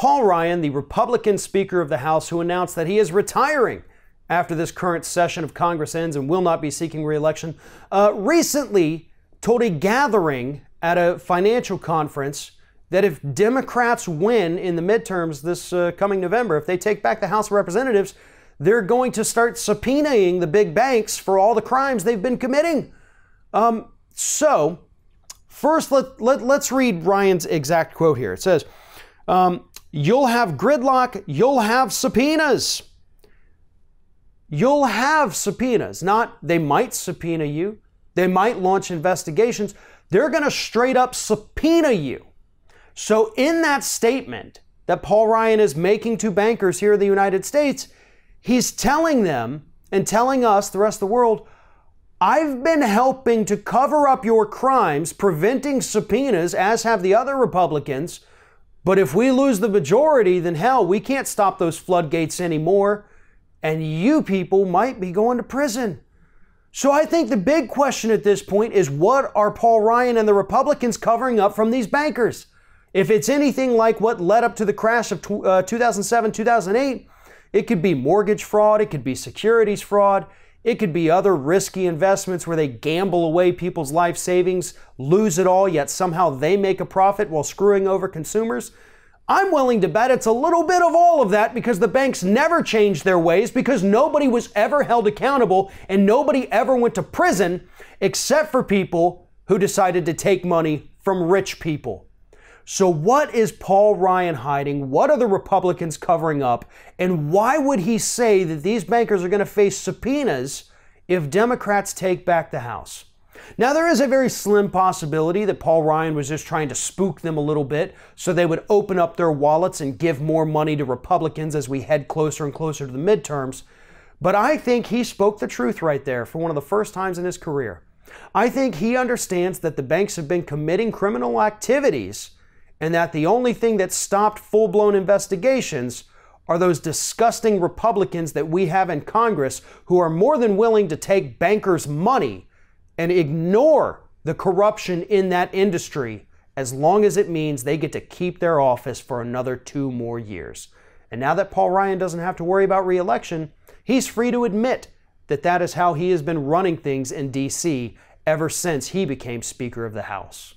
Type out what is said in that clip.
Paul Ryan, the Republican Speaker of the House, who announced that he is retiring after this current session of Congress ends and will not be seeking re-election, recently told a gathering at a financial conference that if Democrats win in the midterms this coming November, if they take back the House of Representatives, they're going to start subpoenaing the big banks for all the crimes they've been committing. So first, let's read Ryan's exact quote here. It says, you'll have gridlock, you'll have subpoenas. You'll have subpoenas. Not they might subpoena you. They might launch investigations. They're going to straight up subpoena you. So in that statement that Paul Ryan is making to bankers here in the United States, he's telling them and telling us, the rest of the world, I've been helping to cover up your crimes, preventing subpoenas, as have the other Republicans. But if we lose the majority, then hell, we can't stop those floodgates anymore. And you people might be going to prison. So I think the big question at this point is, what are Paul Ryan and the Republicans covering up from these bankers? If it's anything like what led up to the crash of 2007, 2008, it could be mortgage fraud, it could be securities fraud, it could be other risky investments where they gamble away people's life savings, lose it all, yet somehow they make a profit while screwing over consumers. I'm willing to bet it's a little bit of all of that, because the banks never changed their ways, because nobody was ever held accountable and nobody ever went to prison except for people who decided to take money from rich people. So what is Paul Ryan hiding? What are the Republicans covering up? And why would he say that these bankers are going to face subpoenas if Democrats take back the House? Now, there is a very slim possibility that Paul Ryan was just trying to spook them a little bit so they would open up their wallets and give more money to Republicans as we head closer and closer to the midterms. But I think he spoke the truth right there for one of the first times in his career. I think he understands that the banks have been committing criminal activities, and that the only thing that stopped full-blown investigations are those disgusting Republicans that we have in Congress who are more than willing to take bankers' money and ignore the corruption in that industry as long as it means they get to keep their office for another 2 more years. And now that Paul Ryan doesn't have to worry about re-election, he's free to admit that that is how he has been running things in D.C. ever since he became Speaker of the House.